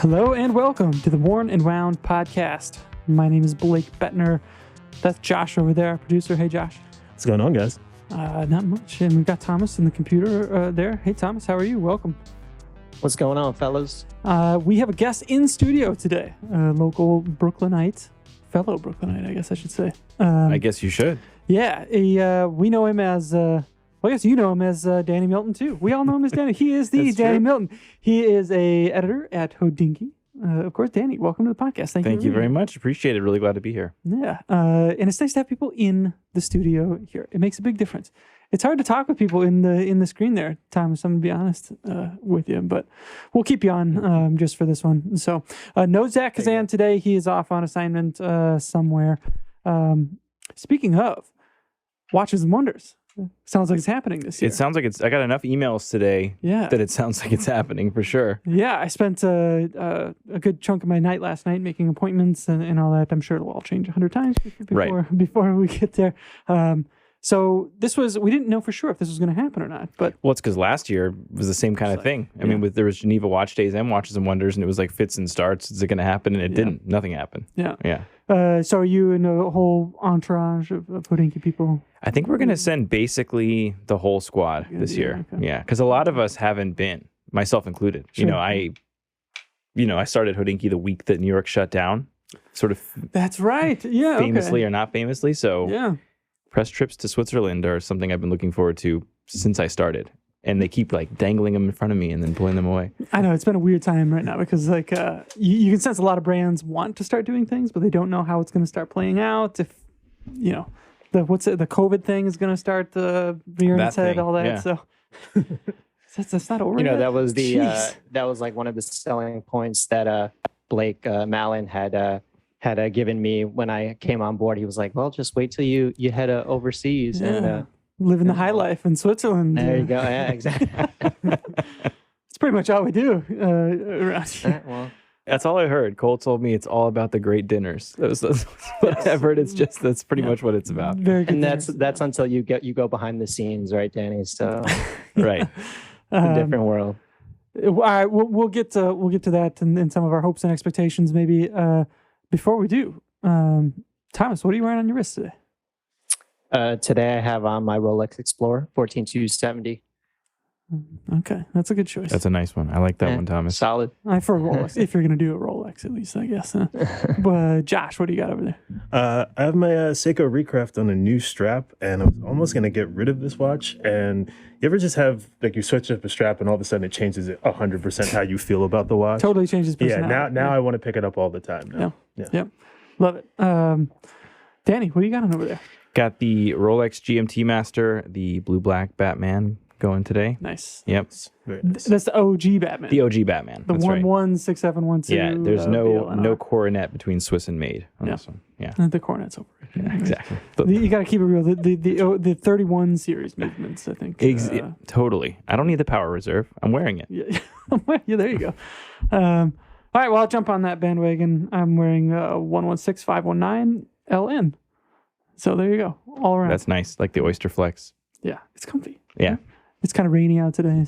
Hello and welcome to the Worn and Wound podcast. My name is Blake Bettner. That's Josh over there, our producer. Hey, Josh. What's going on, guys? Not much. And we've got Thomas in the computer there. Hey, Thomas, how are you? Welcome. What's going on, fellas? We have a guest in studio today, a local Brooklynite, fellow Brooklynite, I guess I should say. I guess you should. Yeah, we know him as... I guess you know him as Danny Milton, too. We all know him as Danny. He is the Danny Milton. He is a editor at Hodinkee. Of course, Danny, welcome to the podcast. Thank you very much. Appreciate it. Really glad to be here. Yeah. And it's nice to have people in the studio here. It makes a big difference. It's hard to talk with people in the screen there, Thomas, I'm going to be honest with you. But we'll keep you on just for this one. So, no Zach Kazan today. He is off on assignment somewhere. Speaking of Watches and Wonders. Sounds like it's happening this year. It sounds like I got enough emails today that it sounds like it's happening for sure. Yeah, I spent a good chunk of my night last night making appointments and all that. I'm sure it'll all change 100 times before we get there. So we didn't know for sure if this was going to happen or not. But well, it's because last year was the same kind of thing. I mean, there was Geneva Watch Days and Watches and Wonders, and it was like fits and starts. Is it going to happen? And it didn't. Nothing happened. Yeah. So are you in a whole entourage of Hodinkee people? I think we're going to send basically the whole squad this year. Okay. Yeah, because a lot of us haven't been, myself included. Sure. I started Hodinkee the week that New York shut down. Sort of. That's right. Yeah. Famously or not famously. So yeah. Press trips to Switzerland are something I've been looking forward to since I started. And they keep like dangling them in front of me and then pulling them away. I know it's been a weird time right now because you can sense a lot of brands want to start doing things, but they don't know how it's going to start playing out. If the COVID thing is going to start rearing its head, all that. Yeah. So that's not over. That was that was like one of the selling points that Blake Mallon had given me when I came on board. He was like, "Well, just wait till you head overseas and." Living the high life in Switzerland. There you go. Yeah, exactly. It's pretty much all we do around here. That's all I heard. Cole told me it's all about the great dinners. That's what I've heard. That's pretty much what it's about. Very good. And that's until you go behind the scenes, right, Danny? So right, a different world. All right, we'll get to that and some of our hopes and expectations maybe. Before we do, Thomas, what are you wearing on your wrist today? Today I have on my Rolex Explorer 14270. Okay, that's a good choice. That's a nice one. I like that one, Thomas. Solid. For a Rolex, if you're going to do a Rolex, at least, I guess. But Josh, what do you got over there? I have my Seiko Recraft on a new strap, and I was almost going to get rid of this watch. And you ever just have, like, you switch up a strap, and all of a sudden it changes it 100% how you feel about the watch? Totally changes personality. Yeah, now I want to pick it up all the time now. Yeah. Love it. Danny, what do you got on over there? Got the Rolex GMT Master, the blue-black Batman going today. Nice. Yep. Very nice. That's the OG Batman. The OG Batman. The 116712. Yeah, there's no coronet between Swiss and made on this one. Yeah. The coronet's over. Yeah, exactly. You got to keep it real. The 31 series movements, I think. Totally. I don't need the power reserve. I'm wearing it. Yeah, there you go. All right, well, I'll jump on that bandwagon. I'm wearing 116519 LN. So there you go, all around. That's nice, like the Oyster Flex. Yeah, it's comfy. Yeah, it's kind of rainy out today,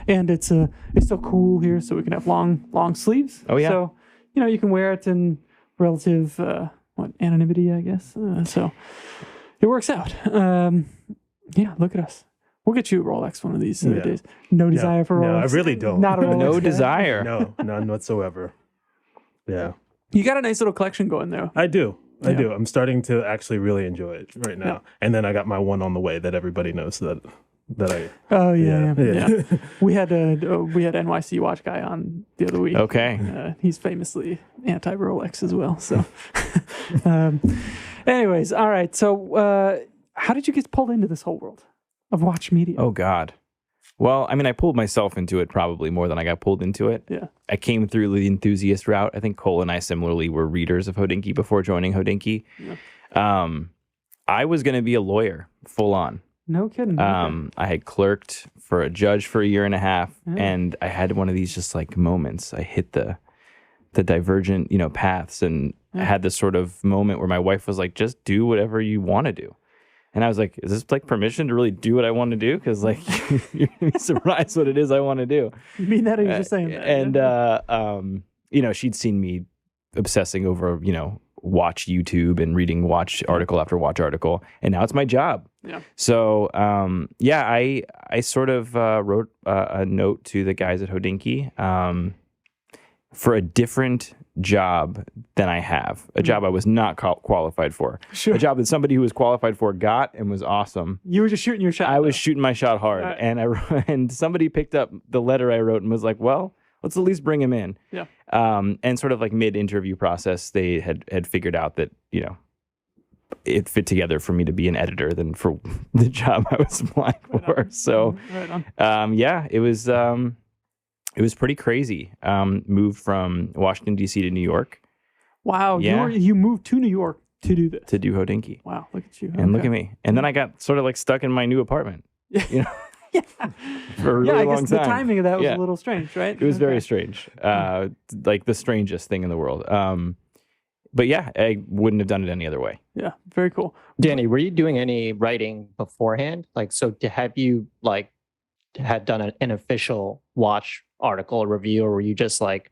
and it's still cool here, so we can have long sleeves. Oh yeah. So you can wear it in relative anonymity, I guess. So it works out. Yeah, look at us. We'll get you a Rolex one of these days. No desire for Rolex. No, I really don't. Not a Rolex. No guy. desire. No, none whatsoever. Yeah. You got a nice little collection going there. I do. I'm starting to actually really enjoy it right now. Yeah. And then I got my one on the way that everybody knows that I. Oh yeah. We had NYC watch guy on the other week. Okay. He's famously anti Rolex as well. So, anyways, all right. So, how did you get pulled into this whole world of watch media? Oh God. Well, I mean, I pulled myself into it probably more than I got pulled into it. Yeah. I came through the enthusiast route. I think Cole and I similarly were readers of Hodinkee before joining Hodinkee. Yeah. I was going to be a lawyer, full on. No kidding. I had clerked for a judge for a year and a half, and I had one of these just like moments. I hit the divergent, paths, and I had this sort of moment where my wife was like, "Just do whatever you want to do." And I was like, is this like permission to really do what I want to do? Because like, you're going to be surprised what it is I want to do. You mean that or you're just saying that? And she'd seen me obsessing over, watch YouTube and reading watch article after watch article, and now it's my job. Yeah. So, I sort of wrote a note to the guys at Hodinkee for a different job than I have, a job I was not qualified for, Sure. a job that somebody who was qualified for got and was awesome. You were just shooting your shot. I was shooting my shot hard, Right. and somebody picked up the letter I wrote and was like, well, let's at least bring him in. Yeah. And sort of like mid-interview process, they had figured out that, it fit together for me to be an editor than for the job I was applying for. So, Right on. it was pretty crazy. Moved from Washington, D.C. to New York. Wow. Yeah. You moved to New York to do this. To do Hodinkee. Wow. Look at you. And look at me. And then I got sort of like stuck in my new apartment. Yeah. For a really I long guess the time. timing of that was Yeah. a little strange, right? It was very strange. Like the strangest thing in the world. But yeah, I wouldn't have done it any other way. Yeah. Very cool. Danny, were you doing any writing beforehand? Like, so have you had done an official watch article or review, or were you just like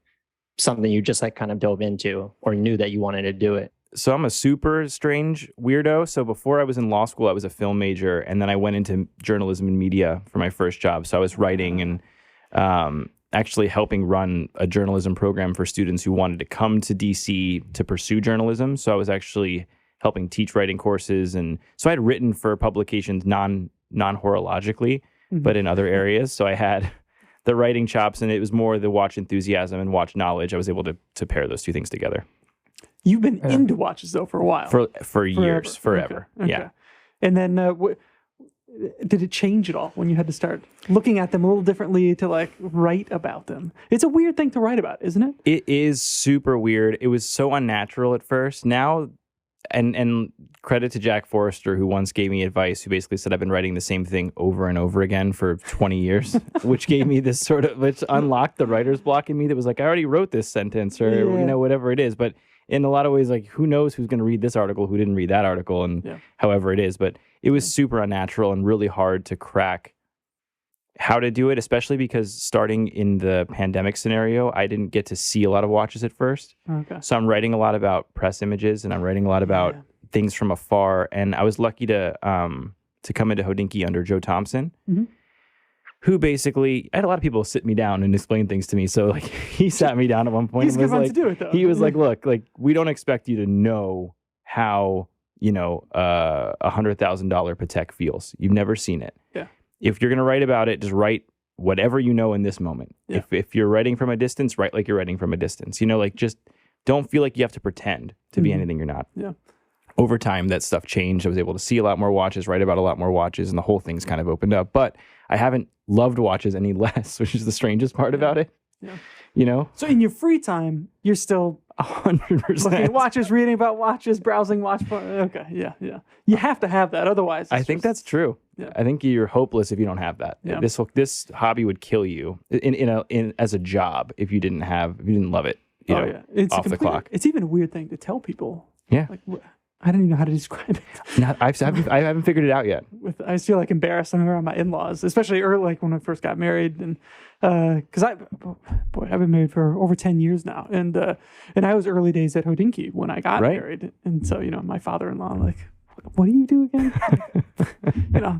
something you just like kind of dove into or knew that you wanted to do it? So I'm a super strange weirdo. So before I was in law school, I was a film major, and then I went into journalism and media for my first job. So I was writing and actually helping run a journalism program for students who wanted to come to DC to pursue journalism. So I was actually helping teach writing courses, and so I'd written for publications non-horologically, but in other areas. So I had the writing chops, and it was more the watch enthusiasm and watch knowledge. I was able to pair those two things together. You've been into watches though for a while. For years, forever. Okay. Yeah. And then did it change at all when you had to start looking at them a little differently to like write about them? It's a weird thing to write about, isn't it? It is super weird. It was so unnatural at first. Now, and credit to Jack Forrester, who once gave me advice, who basically said I've been writing the same thing over and over again for 20 years, which gave me this sort of, which unlocked the writer's block in me that was like, I already wrote this sentence or, whatever it is. But in a lot of ways, like, who knows who's going to read this article, who didn't read that article, and however it is. But it was super unnatural and really hard to crack how to do it, especially because starting in the pandemic scenario, I didn't get to see a lot of watches at first. Okay. So I'm writing a lot about press images, and I'm writing a lot about things from afar. And I was lucky to come into Hodinkee under Joe Thompson, who basically, I had a lot of people sit me down and explain things to me. So like he sat me down at one point. He's and was good fun like, to do it though. He was like, look, like we don't expect you to know how, $100,000 Patek feels. You've never seen it. Yeah. If you're going to write about it, just write whatever you know in this moment. Yeah. If you're writing from a distance, write like you're writing from a distance. Like just don't feel like you have to pretend to be anything you're not. Yeah. Over time, that stuff changed. I was able to see a lot more watches, write about a lot more watches, and the whole thing's kind of opened up. But I haven't loved watches any less, which is the strangest part about it. Yeah. So in your free time, you're still 100%. looking at watches, reading about watches, browsing watch. Okay, yeah. You have to have that, otherwise. I think that's true. Yeah. I think you're hopeless if you don't have that. Yeah. This hobby would kill you in as a job if you didn't love it. It's off the clock. It's even a weird thing to tell people. Yeah. Like I don't even know how to describe it. I haven't figured it out yet. I feel like embarrassed around my in-laws, especially early, like when I first got married, and because I've been married for over 10 years now, and I was early days at Hodinkee when I got married, and so my father-in-law like, what do you do again?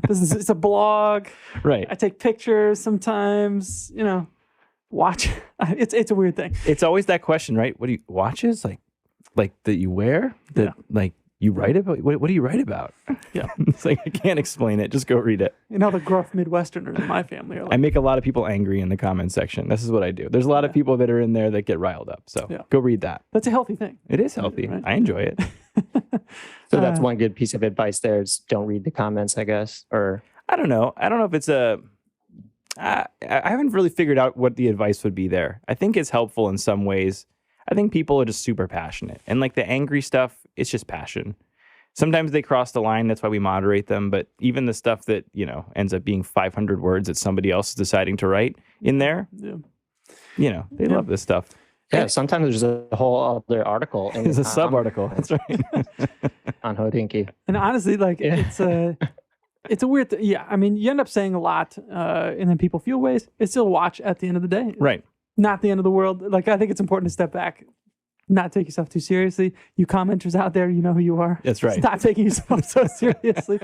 It's a blog, right? I take pictures sometimes, watch. It's a weird thing. It's always that question, right? What do you watches like that you wear that like. You write about? What do you write about? Yeah. It's like, I can't explain it. Just go read it. And all the gruff Midwesterners in my family are like... I make a lot of people angry in the comment section. This is what I do. There's a lot of people that are in there that get riled up. So go read that. That's a healthy thing. It is healthy. Right? I enjoy it. So that's one good piece of advice there is don't read the comments, I guess. Or I don't know if it's I haven't really figured out what the advice would be there. I think it's helpful in some ways. I think people are just super passionate. And like the angry stuff, it's just passion. Sometimes they cross the line. That's why we moderate them. But even the stuff that, ends up being 500 words that somebody else is deciding to write in there, they love this stuff. Yeah, sometimes there's a whole other article. It's a sub-article. That's right. On Hodinkee. And honestly, it's a weird thing. Yeah, I mean, you end up saying a lot, and then people feel ways. It's still a watch at the end of the day. Right. not the end of the world. Like, I think it's important to step back, not take yourself too seriously. You commenters out there, you know who you are. That's right. Stop taking yourself so seriously.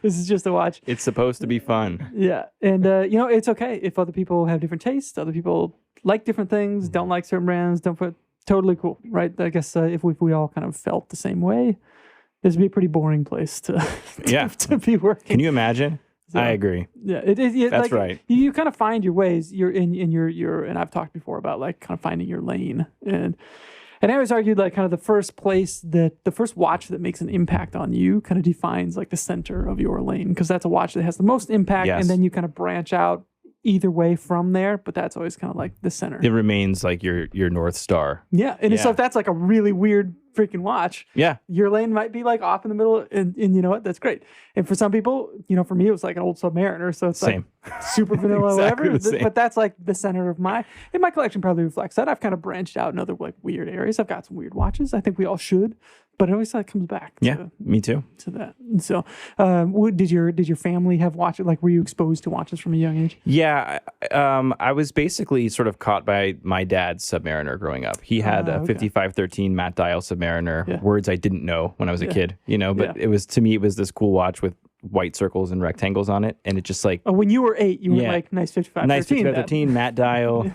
This is just a watch. It's supposed to be fun. Yeah. And, you know, it's okay if other people have different tastes, other people like different things, don't like certain brands, don't put, totally cool, right? I guess if we all kind of felt the same way, this would be a pretty boring place to, to be working. Can you imagine? So, I agree. Yeah, it is. Yeah, That's like, right. You kind of find your ways. You're in your, and I've talked before about like kind of finding your lane. And I always argued like kind of the first watch that makes an impact on you kind of defines like the center of your lane, because that's a watch that has the most impact. Yes. And then you kind of branch out either way from there, but that's always kind of like the center. It remains like your North Star. Yeah. And so if that's like a really weird freaking watch, your lane might be like off in the middle, and you know what? That's great. And for some people, you know, for me, it was like an old Submariner. So it's like super vanilla, Exactly whatever. But that's like the center of my collection probably reflects that. I've kind of branched out in other like weird areas. I've got some weird watches. I think we all should. But it always like comes back. Me too. To that. And so, did your family have watches? Like, were you exposed to watches from a young age? Yeah, I was basically sort of caught by my dad's Submariner growing up. He had a 5513 matte dial Submariner. Words I didn't know when I was a kid, you know. But it was, to me, it was this cool watch with white circles and rectangles on it, and it just like. Oh, when you were 8, you were like nice 5513. Nice 5513 matte dial.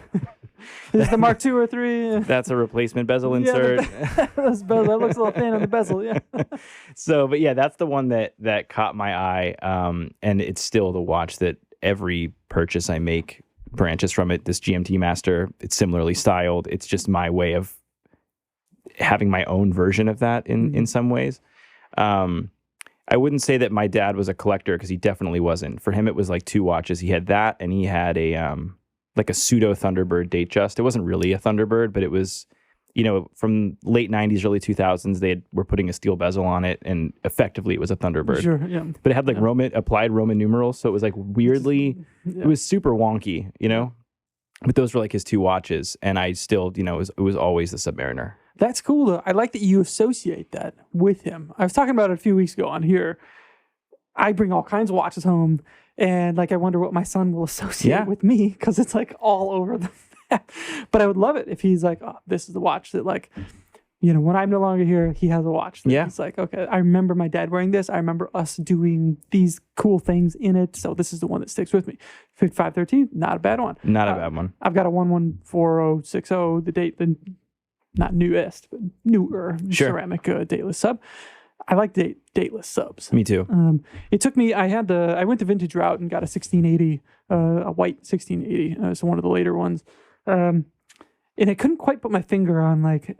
Is the Mark II or 3? That's a replacement bezel insert. That looks a little thin on the bezel, So, but yeah, that's the one that caught my eye, and it's still the watch that every purchase I make branches from it. This GMT Master, it's similarly styled. It's just my way of having my own version of that in some ways. I wouldn't say that my dad was a collector, because he definitely wasn't. For him, it was like 2 watches. He had that, and he had a like a pseudo Thunderbird Datejust. It wasn't really a Thunderbird, but it was, you know, from late 90s, early 2000s, they were putting a steel bezel on it, and effectively it was a Thunderbird. Sure, yeah. But it had like applied Roman numerals, so it was like weirdly, it was super wonky, you know? But those were like his 2 watches, and I still, you know, it was always the Submariner. That's cool, though. I like that you associate that with him. I was talking about it a few weeks ago on here. I bring all kinds of watches home, and like I wonder what my son will associate with me, because it's like all over the map. But I would love it if he's like, oh, this is the watch that, like, you know, when I'm no longer here, he has a watch. It's like, okay, I remember my dad wearing this. I remember us doing these cool things in it. So this is the one that sticks with me. 5513, not a bad one. Not a bad one. I've got a 114060, the not newest, but newer ceramic dateless sub. I like dateless subs. Me too. It took me. I went the vintage route and got a 1680, a white 1680. So one of the later ones, and I couldn't quite put my finger on, like,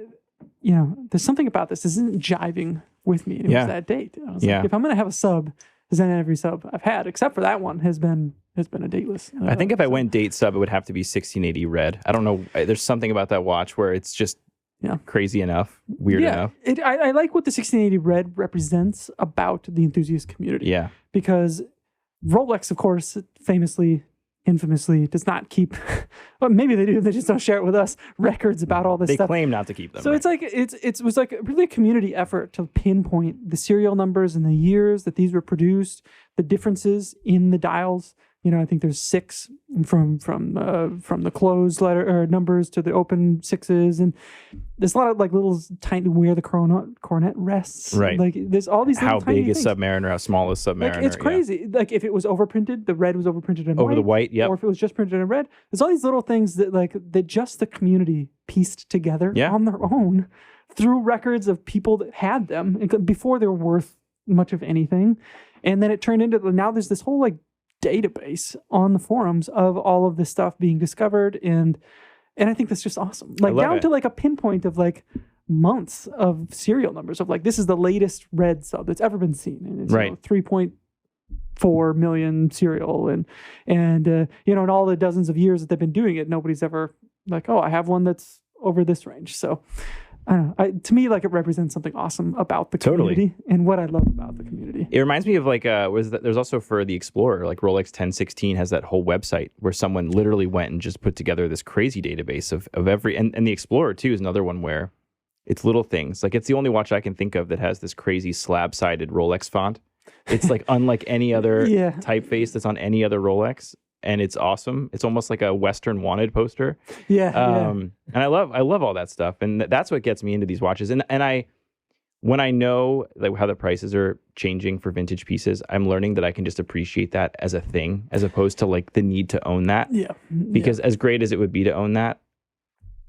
you know, there's something about this isn't jiving with me. And it was that date. I was like, if I'm gonna have a sub, then every sub I've had, except for that one, has been a dateless. I think if I went date sub, it would have to be 1680 red. I don't know. There's something about that watch where it's just crazy enough, weird enough. I like what the 1680 red represents about the enthusiast community. Yeah. Because Rolex, of course, infamously does not keep, well, maybe they do, they just don't share it with us, records about all this stuff. They claim not to keep them. So it's like, it was like really a community effort to pinpoint the serial numbers and the years that these were produced, the differences in the dials. You know, I think there's 6 from the closed letter or numbers to the open 6s, and there's a lot of like little tiny where the coronet rests. Right. Like there's all these. How tiny big is things. Submariner? How small is Submariner? Like, it's crazy. Like if it was overprinted, the red was overprinted in over white, the white. Yep. Or if it was just printed in red, there's all these little things that just the community pieced together on their own through records of people that had them before they were worth much of anything, and then it turned into now there's this whole like database on the forums of all of this stuff being discovered, and I think that's just awesome. Like down to like a pinpoint of like months of serial numbers of like this is the latest red sub that's ever been seen, and it's 3.4 million serial, and you know, in all the dozens of years that they've been doing it, nobody's ever like, oh, I have one that's over this range. So I don't know. To me, like, it represents something awesome about the community and what I love about the community. It reminds me of like there's also for the Explorer, like Rolex 1016 has that whole website where someone literally went and just put together this crazy database of every, and the Explorer too is another one where it's little things. Like it's the only watch I can think of that has this crazy slab-sided Rolex font. It's like unlike any other typeface that's on any other Rolex. and it's awesome. It's almost like a Western Wanted poster. Yeah. And I love all that stuff, and that's what gets me into these watches. And when I know like how the prices are changing for vintage pieces, I'm learning that I can just appreciate that as a thing, as opposed to like the need to own that. Yeah. Because as great as it would be to own that,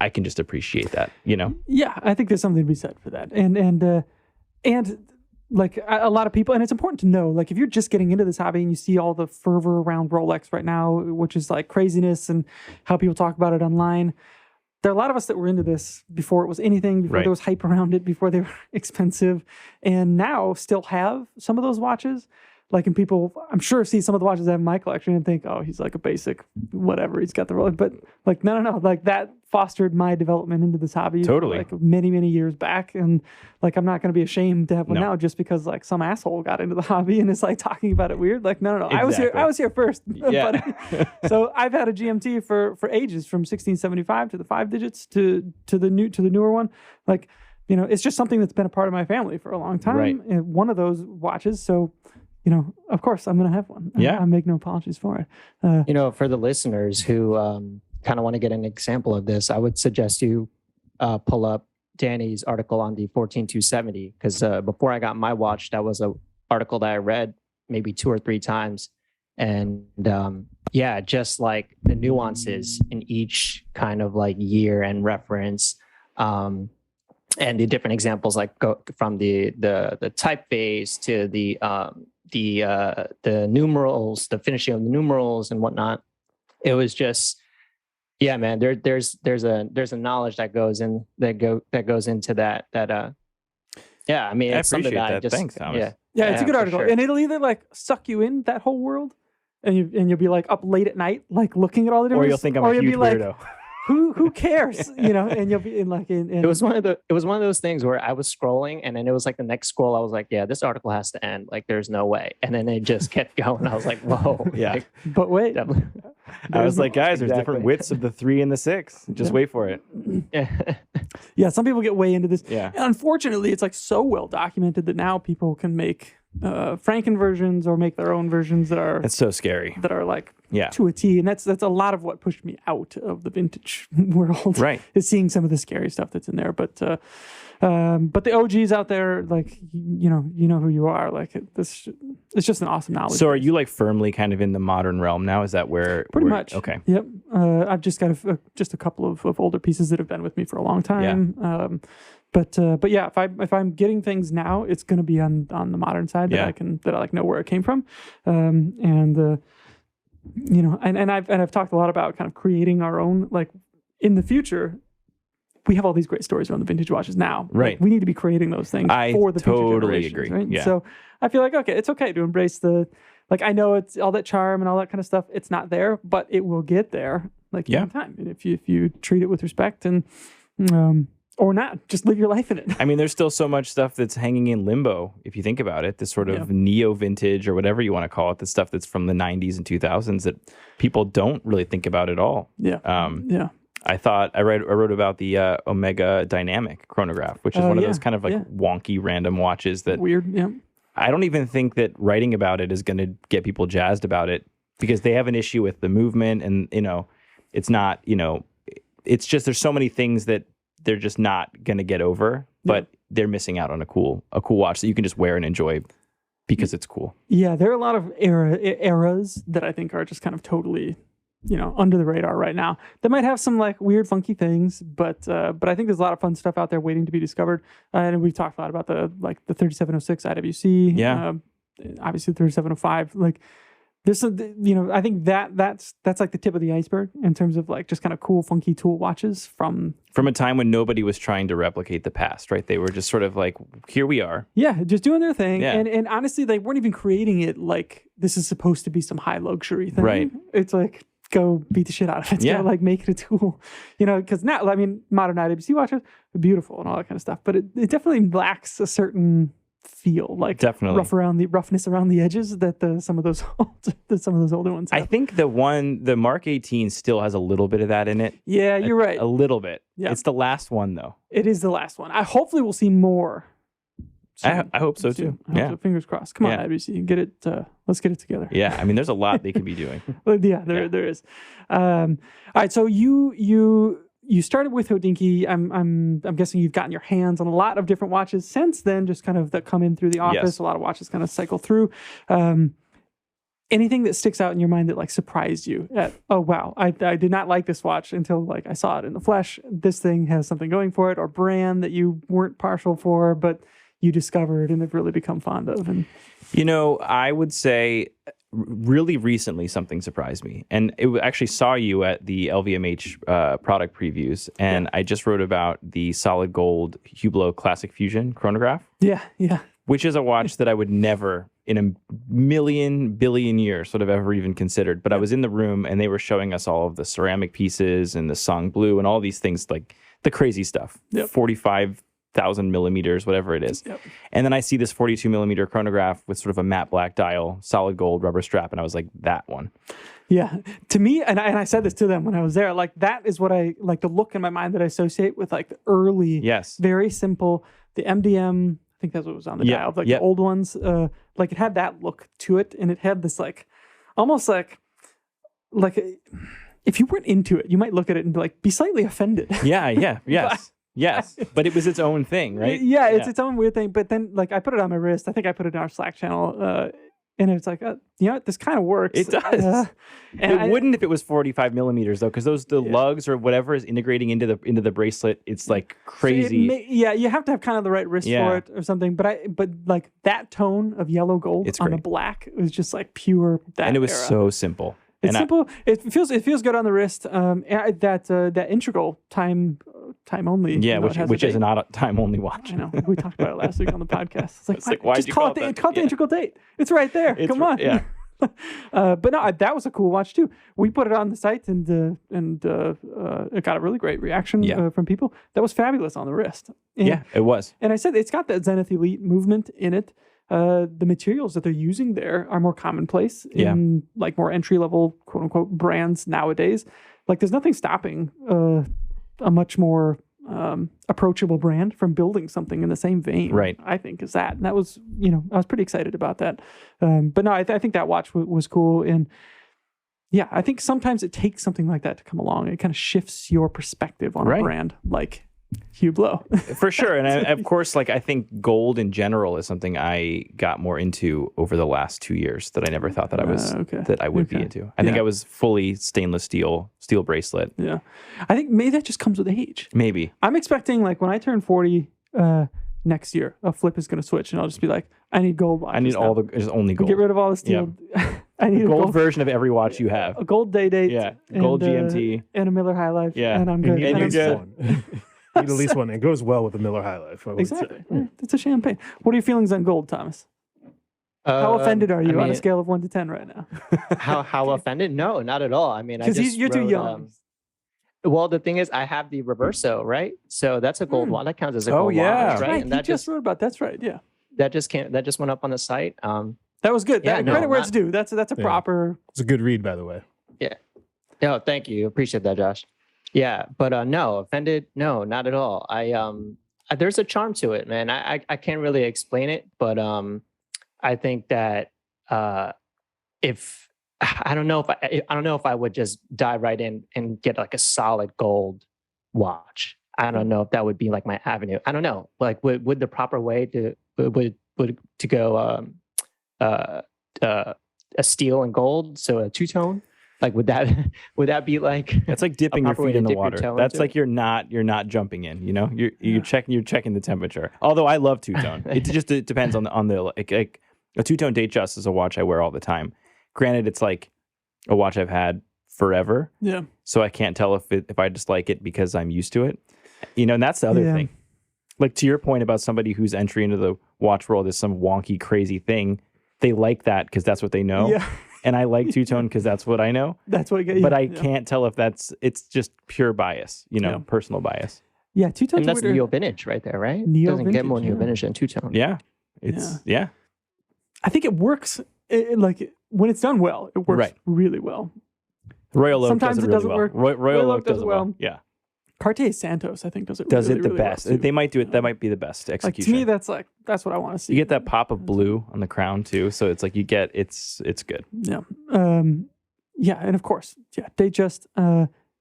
I can just appreciate that, you know? Yeah, I think there's something to be said for that. And like a lot of people, and it's important to know, like if you're just getting into this hobby and you see all the fervor around Rolex right now, which is like craziness and how people talk about it online, there are a lot of us that were into this before it was anything, before Right. there was hype around it, before they were expensive, and now still have some of those watches. Like, and people, I'm sure, see some of the watches I have in my collection and think, oh, he's like a basic whatever. He's got the Rolex. But like, no. Like that fostered my development into this hobby. Totally. Like many, many years back. And like, I'm not going to be ashamed to have one No. now just because like some asshole got into the hobby and is like talking about it weird. Like, no. Exactly. I was here first. Yeah. buddy. So I've had a GMT for ages, from 1675 to the 5 digits to the newer one. Like, you know, it's just something that's been a part of my family for a long time. Right. And one of those watches. So, you know, of course, I'm going to have one. Yeah. I make no apologies for it. You know, for the listeners who kind of want to get an example of this, I would suggest you pull up Danny's article on the 14270, because before I got my watch, that was an article that I read maybe 2 or 3 times. And yeah, just like the nuances in each kind of like year and reference, and the different examples, like go from the typeface to the numerals, the finishing of the numerals and whatnot. It was just, yeah, man. There's a knowledge that goes in that goes into that. Yeah, I mean, I it's something appreciate that I that. just, Thanks, Thomas. Yeah, it's a good for article. sure. And it'll either like suck you in that whole world and you'll be like up late at night, like looking at all the different, Or you'll think I'm a you'll huge be like, weirdo. who cares? You know, and you'll be in like, It was one of those things where I was scrolling, and then it was like the next scroll, I was like, yeah, this article has to end. Like, there's no way. And then it just kept going. I was like, whoa. Yeah. Like, but wait, definitely. I was like, guys, there's Exactly. different widths of the 3 and the 6. Just Yeah. wait for it. yeah, some people get way into this. Yeah. And unfortunately, it's like so well documented that now people can make Franken versions or make their own versions that are It's so scary. like Yeah. to a T. And that's a lot of what pushed me out of the vintage world. Right. Is seeing some of the scary stuff that's in there. But the OGs out there, like, you know who you are. Like it's just an awesome knowledge. So are base. you like firmly kind of in the modern realm now? Is that where? Pretty where- much. Okay. Yep. I've just got just a couple of older pieces that have been with me for a long time. But yeah, if I'm getting things now, it's going to be on the modern side that Yeah. I like know where it came from. You know, and I've talked a lot about kind of creating our own, like in the future. We have all these great stories around the vintage watches now. Right. Like, we need to be creating those things I for the future totally generations, agree. Right? Yeah. So I feel like, okay, it's okay to embrace like, I know it's all that charm and all that kind of stuff. It's not there, but it will get there like Yeah. in time. And if you treat it with respect and, or not, just live your life in it. I mean, there's still so much stuff that's hanging in limbo, if you think about it. This sort of Yeah. neo-vintage or whatever you want to call it, the stuff that's from the 90s and 2000s that people don't really think about at all. Yeah. Yeah. I wrote about the Omega Dynamic chronograph, which is one of yeah, those kind of like yeah. wonky random watches that Weird. Yeah. I don't even think that writing about it is going to get people jazzed about it, because they have an issue with the movement, and it's not, it's just, there's so many things that they're just not going to get over, but they're missing out on a cool watch that you can just wear and enjoy because it's cool. Yeah. There are a lot of eras that I think are just kind of totally, under the radar right now. They might have some like weird, funky things, but I think there's a lot of fun stuff out there waiting to be discovered. And we've talked a lot about the 3706 IWC. Yeah. Obviously, the 3705. Like, there's I think that's like the tip of the iceberg in terms of like just kind of cool, funky tool watches from a time when nobody was trying to replicate the past, right? They were just sort of like, here we are. Yeah, just doing their thing. Yeah. And honestly, they weren't even creating it like this is supposed to be some high luxury thing. Right. It's like, go beat the shit out of it. Yeah. Go, like, make it a tool. Because now, I mean, modern IWC watches are beautiful and all that kind of stuff, but it definitely lacks a certain feel, like Definitely. roughness around the edges that some of those older ones have. I think the Mark 18 still has a little bit of that in it. Yeah, you're right. A little bit. Yeah. It's the last one though. It is the last one. Hopefully we'll see more soon. I hope so Soon. too. I hope Yeah. so. Fingers crossed. Come on, Yeah. IBC, get it. Let's get it together. Yeah. I mean, there's a lot they could be doing. There is. All right, so you started with Hodinkee. I'm guessing you've gotten your hands on a lot of different watches since then, just kind of that come in through the office. Yes. A lot of watches kind of cycle through. Anything that sticks out in your mind that like surprised you? Oh wow, I did not like this watch until like I saw it in the flesh. This thing has something going for it, or brand that you weren't partial for, but you discovered and have really become fond of. And I would say really recently something surprised me, and actually saw you at the LVMH product previews, and I just wrote about the solid gold Hublot Classic Fusion chronograph, yeah, which is a watch that I would never in a billion years would have ever even considered. But I was in the room and they were showing us all of the ceramic pieces and the Song Blue and all these things, like the crazy stuff, 45,000 millimeters, whatever it is. Yep. And then I see this 42 millimeter chronograph with sort of a matte black dial, solid gold rubber strap. And I was like, that one. Yeah, to me, and I said this to them when I was there, like that is what I like, the look in my mind that I associate with like the early, very simple, the MDM. I think that's what was on the dial, like the old ones. Like it had that look to it, and it had this like, almost like if you weren't into it, you might look at it and be slightly offended. Yes. But it was its own thing, right? Yeah, it's its own weird thing. But then like I put it on my wrist. I think I put it in our Slack channel. And it's like, this kind of works. It does. It wouldn't if it was 45 millimeters though, because the lugs or whatever is integrating into the bracelet. It's like crazy. So you have to have kind of the right wrist for it or something. But like that tone of yellow gold on the black was just like pure. And it was so simple. It's simple. It feels good on the wrist. That integral time only. Yeah, which is not a time only watch. I know. We talked about it last week on the podcast. It's like, why just call it the integral date. It's right there. Come on. Yeah. But no, that was a cool watch too. We put it on the site and it got a really great reaction from people. That was fabulous on the wrist. And, it was. And I said it's got that Zenith Elite movement in it. The materials that they're using there are more commonplace in like more entry level quote unquote brands nowadays. Like there's nothing stopping a much more approachable brand from building something in the same vein. Right. I think is that. And that was, I was pretty excited about that. But no, I think that watch was cool. And yeah, I think sometimes it takes something like that to come along. It kind of shifts your perspective on a brand like Hublot. For sure. And of course, like I think gold in general is something I got more into over the last 2 years that I never thought that I would be into. I think I was fully stainless steel bracelet. Yeah. I think maybe that just comes with age. Maybe. I'm expecting like when I turn 40 next year, a flip is going to switch and I'll just be like, I need gold watches. I need just only gold. Get rid of all the steel. Yeah. I need a gold version of every watch you have. A gold day date. Yeah. Gold GMT. And a Miller High Life. Yeah. And I'm good. And you're good. Need at least one. It goes well with the Miller High Life. Exactly. It's a champagne. What are your feelings on gold, Thomas? How offended are you on a scale of 1 to 10 right now? how offended? No, not at all. I mean, because you're too young. Well, the thing is, I have the Reverso, right? So that's a gold watch. That counts as a gold watch, right? And that just wrote about. That's right. Yeah. That just went up on the site. That was good. Credit where it's due. That's a proper. It's a good read, by the way. Yeah. No, thank you. Appreciate that, Josh. Yeah, but no, offended? No, not at all. There's a charm to it, man. I can't really explain it, but I think that if I don't know if I would just dive right in and get like a solid gold watch. I don't know if that would be like my avenue. I don't know. Like would the proper way to go a steel and gold, so a two-tone? Like would that be like that's like dipping your feet in the water? That's like you're not jumping in. You're checking the temperature. Although I love two-tone. It just depends on the like a two-tone Datejust is a watch I wear all the time. Granted, it's like a watch I've had forever. Yeah. So I can't tell if I just like it because I'm used to it. And that's the other thing. Like to your point about somebody whose entry into the watch world is some wonky, crazy thing, they like that because that's what they know. Yeah. And I like two-tone because that's what I know. That's what I get. But I can't tell if it's just pure bias, personal biase. Yeah, two-tone. And that's neo vintage right there, right? Doesn't get more neo vintage than two-tone. Yeah. I think it works. Like when it's done well, it works really well. Royal Oak sometimes does it really doesn't well. work. Royal Oak does it well. Yeah. Cartier Santos, I think, does it Does really, it the really well, best. too. They might do it. That might be the best Like, execution. to me, that's what I want to see. You get that pop of blue on the crown too, so it's like it's good. Yeah. Yeah, and of course, yeah, they just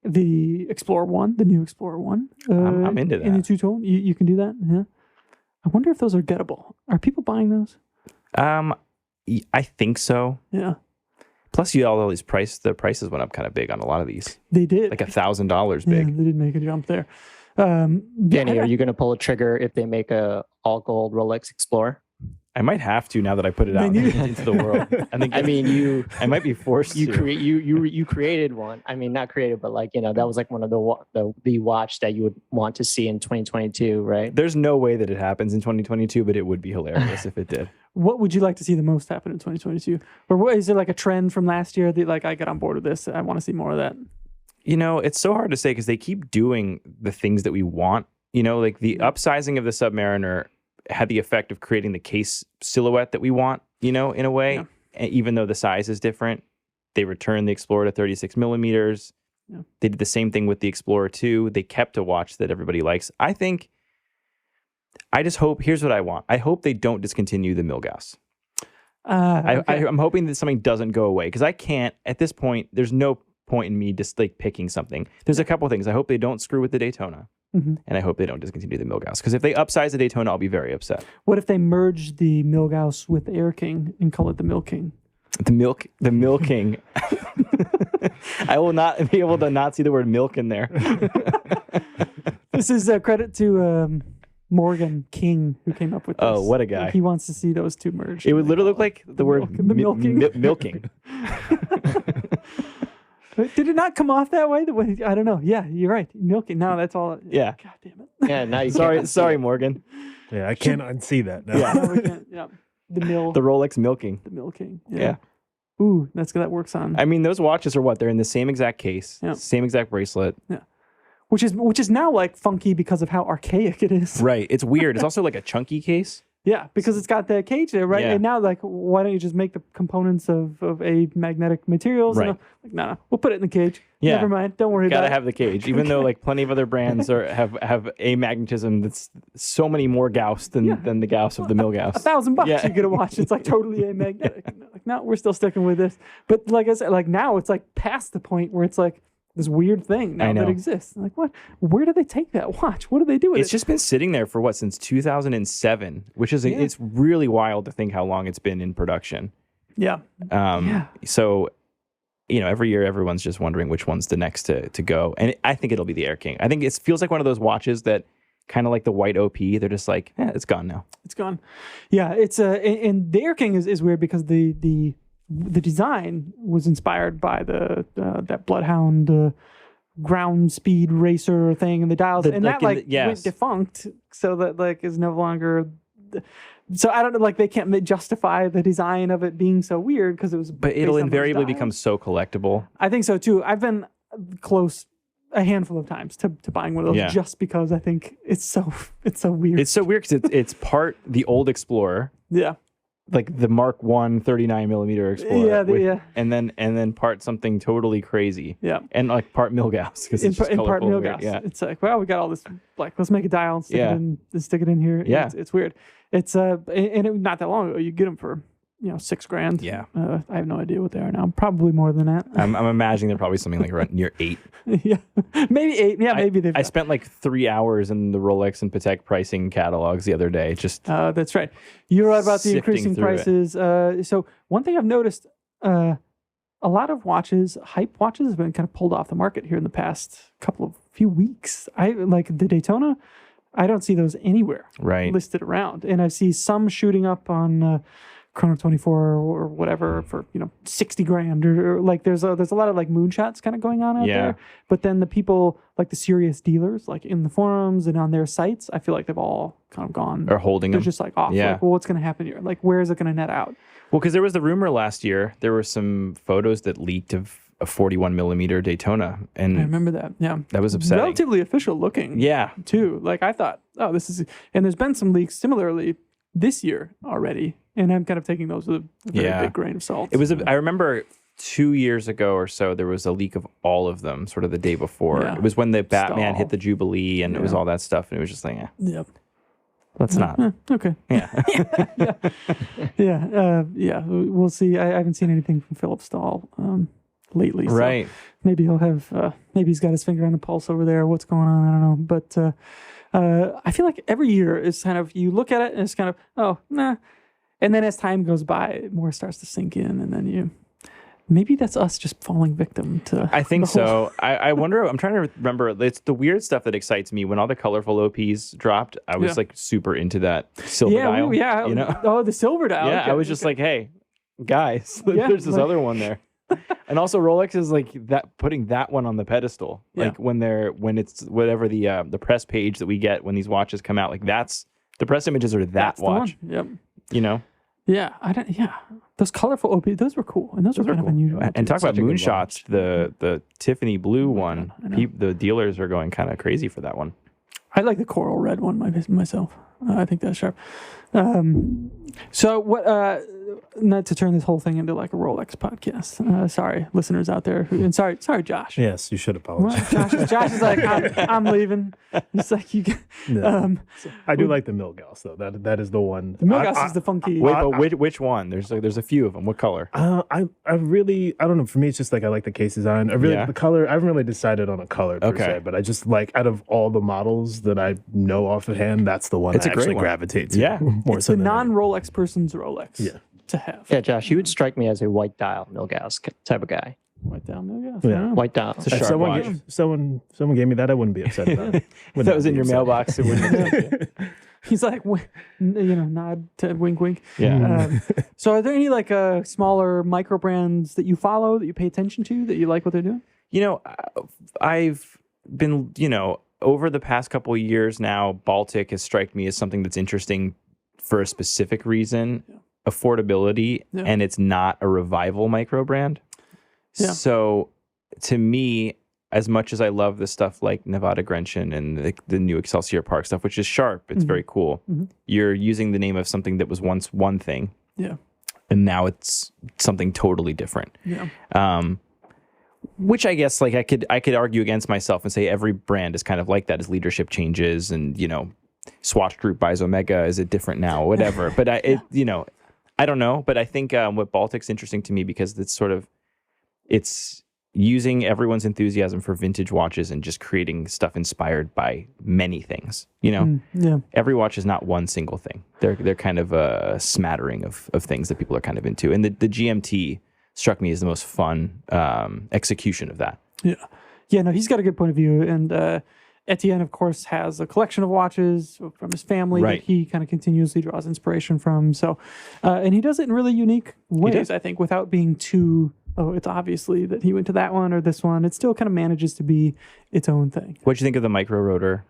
the Explorer 1, the new Explorer 1. I'm into In the that. two-tone, you can do that. Yeah. I wonder if those are gettable. Are people buying those? I think so. Yeah, Plus, you all these the prices went up kind of big on a lot of these, they did. like $1,000 Yeah, big. they did make a jump there. Danny, are you going to pull a trigger if they make a all gold Rolex Explorer? I might have to now that I put it out into the world. I might be forced You to. you created one. I mean, not created, but like, that was like one of the watch that you would want to see in 2022, right? There's no way that it happens in 2022, but it would be hilarious if it did. What would you like to see the most happen in 2022? Or what, is there like a trend from last year that like I get on board with this? I want to see more of that. It's so hard to say because they keep doing the things that we want. Like the upsizing of the Submariner had the effect of creating the case silhouette that we want, in a way. Yeah. Even though the size is different, they returned the Explorer to 36 millimeters. Yeah. They did the same thing with the Explorer 2. They kept a watch that everybody likes. I just hope, here's what I want. I hope they don't discontinue the Milgauss. Okay. I'm hoping that something doesn't go away because I can't, at this point, there's no point in me just like picking something. There's a couple of things. I hope they don't screw with the Daytona. Mhm. And I hope they don't discontinue the Milgauss because if they upsize the Daytona, I'll be very upset. What if they merge the Milgauss with the Air King and call it the Milk King? The Milk King. I will not be able to not see the word milk in there. This is a credit to Morgan King who came up with this. Oh, what a guy. He wants to see those two merged. It would literally look like the word the milking. milking. Did it not come off that way? I don't know. Yeah, you're right. Milking. No, that's all. Yeah. God damn it. Yeah, now you can't Sorry, Morgan. Yeah, I can't unsee that now. Yeah. No, we can't. Yeah. The Rolex milking. The Milking. Yeah. Ooh, that works on. I mean, those watches are what? They're in the same exact case, Yeah. same exact bracelet. Which is now like funky because of how archaic it is. Right. It's weird. It's also like a chunky case. Yeah, because it's got the cage there, right? Yeah. And now, like, why don't you just make the components of a magnetic materials? Right. And, like, no, we'll put it in the cage. Yeah. Never mind. Don't worry Gotta about have the cage, even though like plenty of other brands have a magnetism that's so many more Gauss than the Gauss of the Milgauss. it. $1,000 Yeah. you get a watch. It's like totally amagnetic. Like, no, we're still sticking with this. But like I said, like now it's like past the point where it's like this weird thing now I know. that exists. Like, what? Where do they take that watch? What do they do with It's it? just been sitting there for since 2007, which is it's really wild to think how long it's been in production. Yeah. So, every year everyone's just wondering which one's the next to go, and I think it'll be the Air King. I think it feels like one of those watches that kind of like the white OP. They're just like, it's gone now. It's gone. Yeah, it's and the Air King is weird because the design was inspired by that Bloodhound ground speed racer thing and the dials, and that went defunct, so that like is no longer. So I don't know, like they can't justify the design of it being so weird because it was. But it'll invariably become so collectible. I think so too. I've been close a handful of times to buying one of those just because I think it's so weird. It's so weird because it's part the old Explorer. Yeah. Like the Mark 1 39 millimeter Explorer. Yeah, And then part something totally crazy. Yeah. And like part Milgauss because it's just in part colorful, Milgauss. weird. Yeah. It's like, well, we got all this, like, let's make a dial and stick it in here. Yeah. It's weird. It's and it not that long ago. You get them for $6,000. Yeah. I have no idea what they are now. Probably more than that. I'm imagining they're probably something like around near 8. Yeah, maybe 8. Yeah, maybe they've. I spent like 3 hours in the Rolex and Patek pricing catalogs the other day. Just that's right. You're right about the sifting increasing through it. prices. So one thing I've noticed, a lot of hype watches, have been kind of pulled off the market here in the past few weeks. I like the Daytona. I don't see those anywhere listed around, and I see some shooting up on Chrono 24 or whatever for $60,000 or like there's a lot of like moonshots kind of going on out there. But then the people like the serious dealers like in the forums and on their sites, I feel like they've all kind of gone or holding They're them. just like off. Yeah. Like, well, what's going to happen here? Like, where is it going to net out? Well, because there was the rumor last year, there were some photos that leaked of a 41 millimeter Daytona, and I remember that. Yeah, that was upsetting. Relatively official looking. Yeah, too. Like I thought, oh, this is, and there's been some leaks similarly this year already, and I'm kind of taking those with a very big grain of salt. It was. I remember 2 years ago or so, there was a leak of all of them, sort of the day before. Yeah. It was when the Batman Stall. hit the Jubilee, and it was all that stuff, and it was just like, Yep. let's not. Okay. Yeah. Yeah. We'll see. I haven't seen anything from Philip Stahl lately. So Right. maybe he'll have. Maybe he's got his finger on the pulse over there. What's going on? I don't know. But I feel like every year is kind of, you look at it and it's kind of, oh, nah. And then as time goes by, more starts to sink in, and then maybe that's us just falling victim to. I think the whole- so. I wonder. I'm trying to remember. It's the weird stuff that excites me. When all the colorful OPs dropped, I was like super into that silver dial. Yeah. You know? Oh, the silver dial. Yeah, Okay, I was just like, hey, guys, there's this like- other one there. And also Rolex is like that, putting that one on the pedestal. Yeah. Like when it's whatever the press page that we get when these watches come out, like that's the press images are that that's the watch. one. Yep. You know? Yeah, those colorful OP, those were cool, and those were kind of unusual. And talk about Such a good moonshots. The Tiffany blue one. I know. The dealers are going kind of crazy for that one. I like the coral red one myself. I think that's sharp. So what? Not to turn this whole thing into like a Rolex podcast. Sorry, listeners out there. And sorry, Josh. Yes, you should What? apologize. Josh is like, I'm leaving. It's like you. No. I do like the Milgauss though. That is the one. The Milgauss is the funky. Wait, but which one? There's a few of them. What color? I really, I don't know. For me, it's just like I like the case design. The color. I haven't really decided on a color per se, but I just like, out of all the models that I know offhand, that's the one It's I a great actually one. gravitate to. Yeah. more It's so the than non-Rolex person's Rolex. Yeah. To have. Yeah, Josh, you would strike me as a white dial Milgauss type of guy. White dial Milgauss. Yeah. White dial. It's a If sharp watch. someone gave me that, I wouldn't be upset about it. If that was in your mailbox, it wouldn't. He's like, nod to wink, wink. Yeah. So are there any like smaller micro brands that you follow, that you pay attention to, that you like what they're doing? You know, I've been, over the past couple of years now, Baltic has struck me as something that's interesting for a specific reason, affordability, and it's not a revival micro brand. Yeah. So to me, as much as I love the stuff like Nevada Grenchen and the new Excelsior Park stuff, which is sharp, it's very cool. You're using the name of something that was once one thing. Yeah. And now it's something totally different. Yeah. Which I guess like I could argue against myself and say every brand is kind of like that as leadership changes, and Swatch Group buys Omega. Is it different now? Whatever. But I don't know. But I think what Baltic's interesting to me because it's using everyone's enthusiasm for vintage watches and just creating stuff inspired by many things. Yeah. Every watch is not one single thing. They're kind of a smattering of things that people are kind of into. And the GMT struck me as the most fun execution of that. Yeah. Yeah, no, he's got a good point of view. And Etienne, of course, has a collection of watches from his family Right. that he kind of continuously draws inspiration from. So, and he does it in really unique ways, I think, without being too, it's obviously that he went to that one or this one. It still kind of manages to be its own thing. What'd you think of the micro rotor?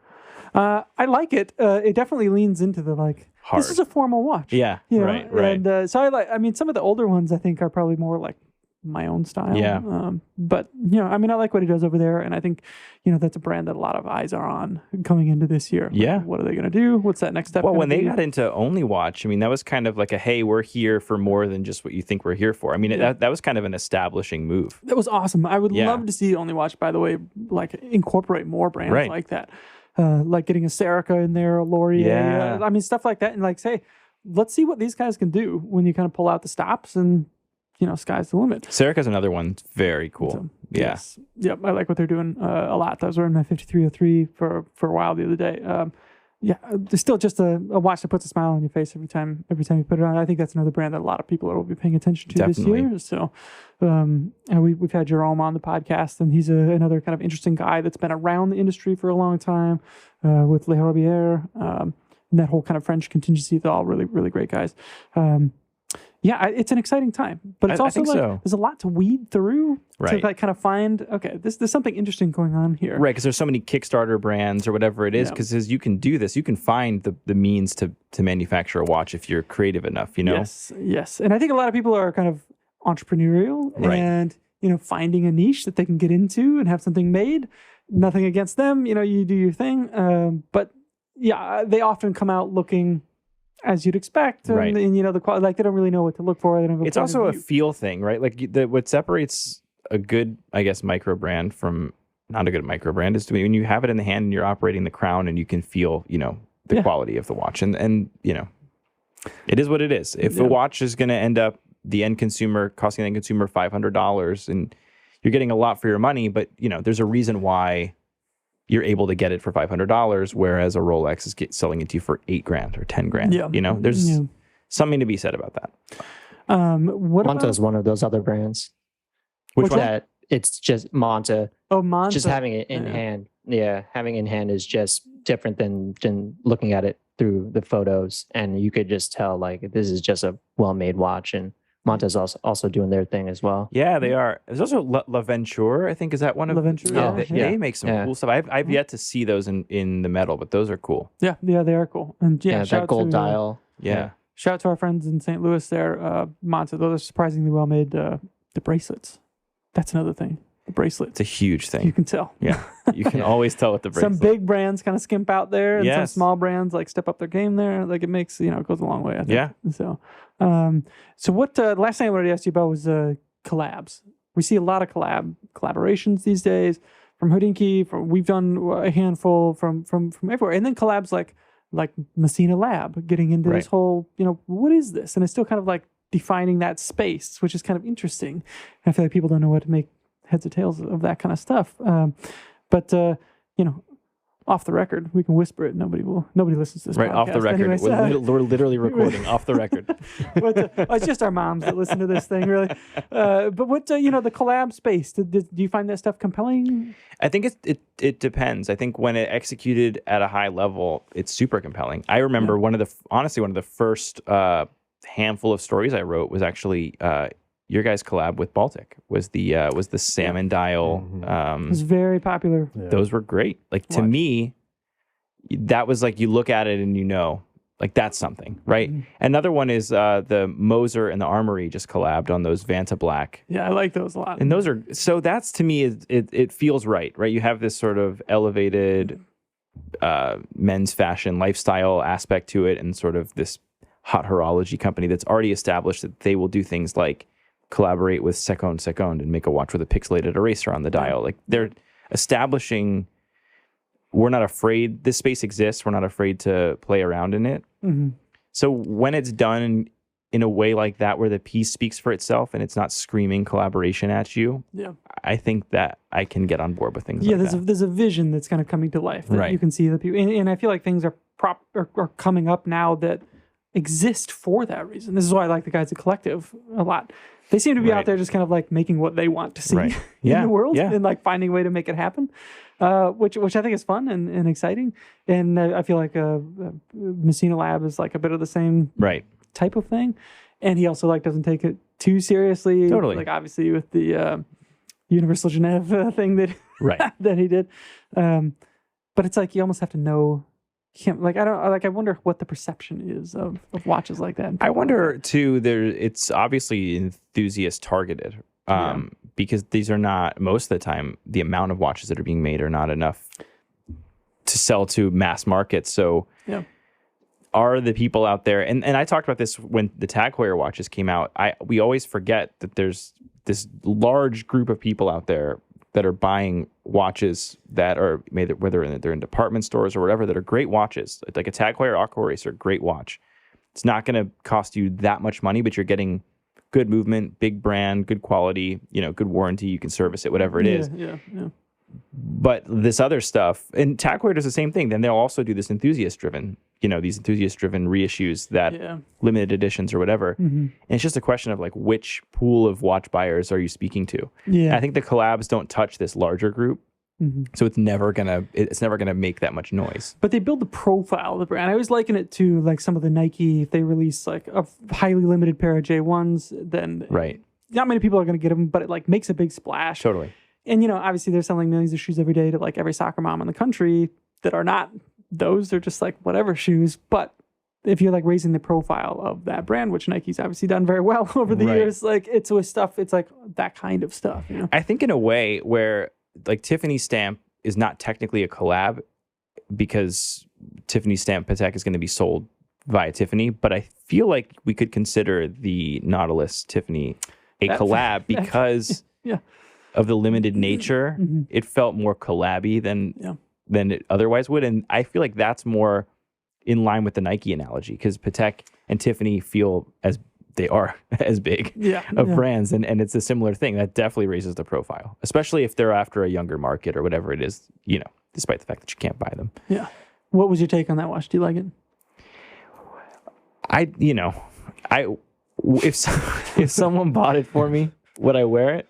I like it. It definitely leans into the Hard. this is a formal watch. Yeah, You know? right. And so I mean, some of the older ones I think are probably more like my own style. Yeah. But I mean, I like what he does over there, and I think that's a brand that a lot of eyes are on coming into this year. Yeah. What are they going to do? What's that next step? Well, gonna when they be? got into Only Watch, I mean, that was kind of like a, hey, we're here for more than just what you think we're here for. I mean, that was kind of an establishing move. That was awesome. I would Yeah. love to see Only Watch, by the way, like incorporate more brands Right. like that. Like getting a Serica in there, a Laurier. Yeah. I mean, stuff like that. And like, say, let's see what these guys can do when you kind of pull out the stops and, sky's the limit. Serica's another one. Very cool. So, Yeah. Yes. Yep. I like what they're doing a lot. Those were in my 5303 for a while the other day. It's still just a watch that puts a smile on your face every time you put it on. I think that's another brand that a lot of people will be paying attention to Definitely. this year. So, and we've had Jerome on the podcast, and he's another kind of interesting guy that's been around the industry for a long time with Le Robier, and that whole kind of French contingency. They're all really, really great guys. It's an exciting time, but it's I also think like so. there's a lot to weed through to Right. like kind of find, okay, there's something interesting going on here. Right, because there's so many Kickstarter brands or whatever it is, Yeah. because you can do this. You can find the means to manufacture a watch if you're creative enough, Yes. And I think a lot of people are kind of entrepreneurial Right. and, finding a niche that they can get into and have something made. Nothing against them, you do your thing. But yeah, they often come out looking as you'd expect, and, Right. and the quality, like they don't really know what to look for. They don't have It's point also of a view. feel thing, right? Like what separates a good, I guess, micro brand from not a good micro brand is when you have it in the hand and you're operating the crown and you can feel, the quality of the watch. And it is what it is. If a watch is going to end up costing the end consumer $500 and you're getting a lot for your money, but there's a reason why you're able to get it for $500, whereas a Rolex is selling it to you for $8,000 or $10,000. Yeah. There's something to be said about that. What Manta about is one of those other brands. Which one? That it's just Manta. Manta? Just having it in hand. Yeah, having it in hand is just different than looking at it through the photos, and you could just tell like this is just a well-made watch. And Manta's also doing their thing as well. Yeah, they are. There's also L'Aventure, I think. Is that one of L'Aventure, yeah. They make some cool stuff. I've yet to see those in the metal, but those are cool. Yeah, they are cool. And Yeah, shout that gold to, dial. Yeah. Shout out to our friends in St. Louis there, Manta. Those are surprisingly well made. The bracelets. That's another thing. The bracelets. It's a huge thing. You can tell. Yeah. You can always tell with the bracelet. Some big brands kind of skimp out there, and some Yes. small brands like step up their game there. Like it makes, it goes a long way, I think. Yeah. So, what, the last thing I wanted to ask you about was collabs. We see a lot of collaborations these days from Hodinkee. We've done a handful from everywhere. And then collabs like Messina Lab getting into this whole, what is this? And it's still kind of like defining that space, which is kind of interesting. And I feel like people don't know what to make heads or tails of that kind of stuff. But off the record, we can whisper it. Nobody listens to this. Right, podcast off the record. anyways. We're literally recording off the record. It's just our moms that listen to this thing, really. But what, the collab space, do you find that stuff compelling? I think it depends. I think when it executed at a high level, it's super compelling. I remember one of the first handful of stories I wrote was actually your guys' collab with Baltic was the salmon dial. It was very popular. Yeah. Those were great. Like to me, that was like you look at it and like that's something, right? Another one is the Moser and the Armory just collabed on those Vanta Black. Yeah, I like those a lot. And those are that's to me it feels right? You have this sort of elevated men's fashion lifestyle aspect to it, and sort of this hot horology company that's already established that they will do things like collaborate with Seconde and make a watch with a pixelated eraser on the dial. Like they're establishing, we're not afraid, this space exists, we're not afraid to play around in it. Mm-hmm. So when it's done in a way like that, where the piece speaks for itself and it's not screaming collaboration at you, I think that I can get on board with things like that. There's a vision that's kind of coming to life that you can see the people, and I feel like things are coming up now that exist for that reason. This is why I like the guys at Collective a lot. They seem to be out there just kind of like making what they want to see in the world and like finding a way to make it happen, which I think is fun and exciting. And I feel like Messina Lab is like a bit of the same type of thing. And he also like doesn't take it too seriously. Totally. Like obviously with the Universal Genève thing that that he did. But it's like you almost have to know him. Like I wonder what the perception is of watches like that. I wonder too. It's obviously enthusiast targeted, because these are not, most of the time, the amount of watches that are being made are not enough to sell to mass market. So, are the people out there? And I talked about this when the Tag Heuer watches came out. We always forget that there's this large group of people out there that are buying watches that are made, whether they're in department stores or whatever, that are great watches. Like a Tag Heuer Aqua Racer, great watch. It's not going to cost you that much money, but you're getting good movement, big brand, good quality, good warranty. You can service it, whatever it is. Yeah. But this other stuff, and Tag Heuer does the same thing. Then they'll also do this enthusiast-driven, these enthusiast-driven reissues that limited editions or whatever. Mm-hmm. And it's just a question of like, which pool of watch buyers are you speaking to? Yeah. And I think the collabs don't touch this larger group. Mm-hmm. So it's never gonna make that much noise. But they build the profile of the brand. I always liken it to like some of the Nike. If they release like a highly limited pair of J1s, then not many people are going to get them, but it like makes a big splash. Totally. And obviously they're selling millions of shoes every day to like every soccer mom in the country that are not those. They're just like whatever shoes. But if you're like raising the profile of that brand, which Nike's obviously done very well over the years, like it's with stuff. It's like that kind of stuff. I think in a way where like Tiffany stamp is not technically a collab, because Tiffany stamp Patek is going to be sold via Tiffany, but I feel like we could consider the Nautilus Tiffany a collab because Yeah. of the limited nature. It felt more collab-y than it otherwise would. And I feel like that's more in line with the Nike analogy because Patek and Tiffany feel as they are as big of brands. And it's a similar thing that definitely raises the profile, especially if they're after a younger market or whatever it is, despite the fact that you can't buy them. Yeah. What was your take on that watch? Do you like it? If someone bought it for me, would I wear it?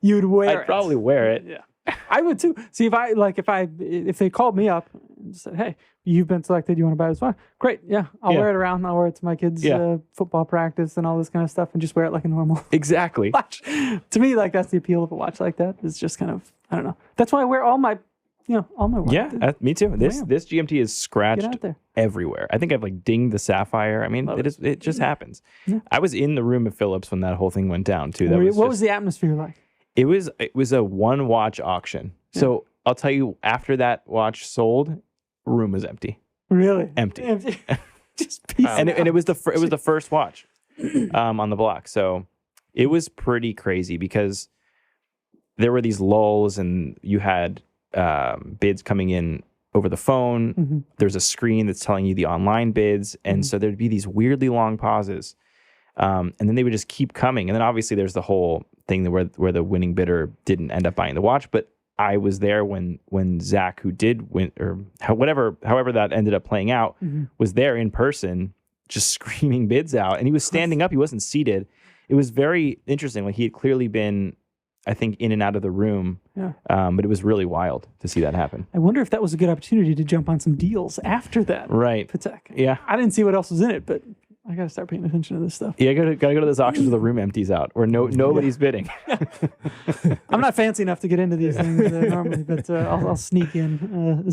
You'd wear it. I'd probably wear it. Yeah. I would too. See, if they called me up and said, "Hey, you've been selected. You want to buy this watch?" Great. Yeah, I'll wear it around. I'll wear it to my kids' football practice and all this kind of stuff, and just wear it like a normal Exactly. watch. To me, like that's the appeal of a watch like that. It's just kind of I don't know. That's why I wear all my watches. Yeah, me too. This GMT is Get scratched out there. everywhere. I think I've like dinged the sapphire. I mean, it just happens. Yeah. I was in the room at Phillips when that whole thing went down too. What was the atmosphere like? It was a one watch auction. Yeah. So I'll tell you, after that watch sold, room was empty. Really? Empty. Just pieces. And it was the first watch on the block. So it was pretty crazy because there were these lulls and you had bids coming in over the phone. There's a screen that's telling you the online bids. And so there'd be these weirdly long pauses. And then they would just keep coming. And then obviously there's the whole thing where the winning bidder didn't end up buying the watch. But I was there when Zach, who did win, or however that ended up playing out, was there in person, just screaming bids out. And he was standing up. He wasn't seated. It was very interesting. Like he had clearly been, I think, in and out of the room. Yeah. But it was really wild to see that happen. I wonder if that was a good opportunity to jump on some deals after that. Right. Patek. Yeah. I didn't see what else was in it, but I got to start paying attention to this stuff. Yeah, gotta go to those auctions where the room empties out, or nobody's bidding. I'm not fancy enough to get into these things normally, but I'll sneak in.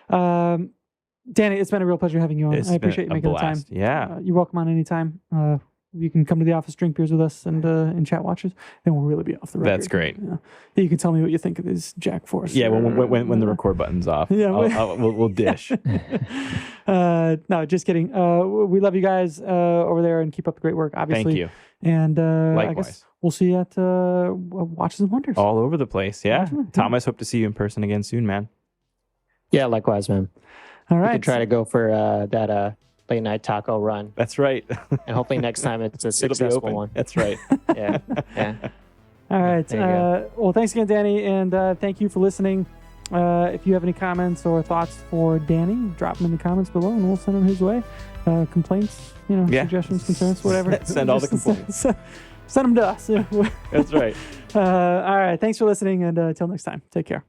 Danny, it's been a real pleasure having you on. I appreciate you making the time. Yeah. You're welcome on anytime. You can come to the office, drink beers with us, and chat watches. Then we'll really be off the record. That's great. You can tell me what you think of these Jack Force. Yeah, when the record button's off, we'll dish. No, just kidding. We love you guys over there, and keep up the great work, obviously. Thank you. And Likewise. I guess we'll see you at Watches and Wonders. All over the place, yeah. Absolutely. Thomas, hope to see you in person again soon, man. Yeah, likewise, man. All We right. could try to go for that late night taco run, That's right. and hopefully next time it's a It'll be successful open. one. That's right. Yeah, yeah. All right. There you go. Well, thanks again, Danny, and thank you for listening. If you have any comments or thoughts for Danny, drop them in the comments below, and we'll send them his way. Complaints, suggestions, concerns, whatever. Send all the complaints. Send them to us. That's right. All right. Thanks for listening, and until next time, take care.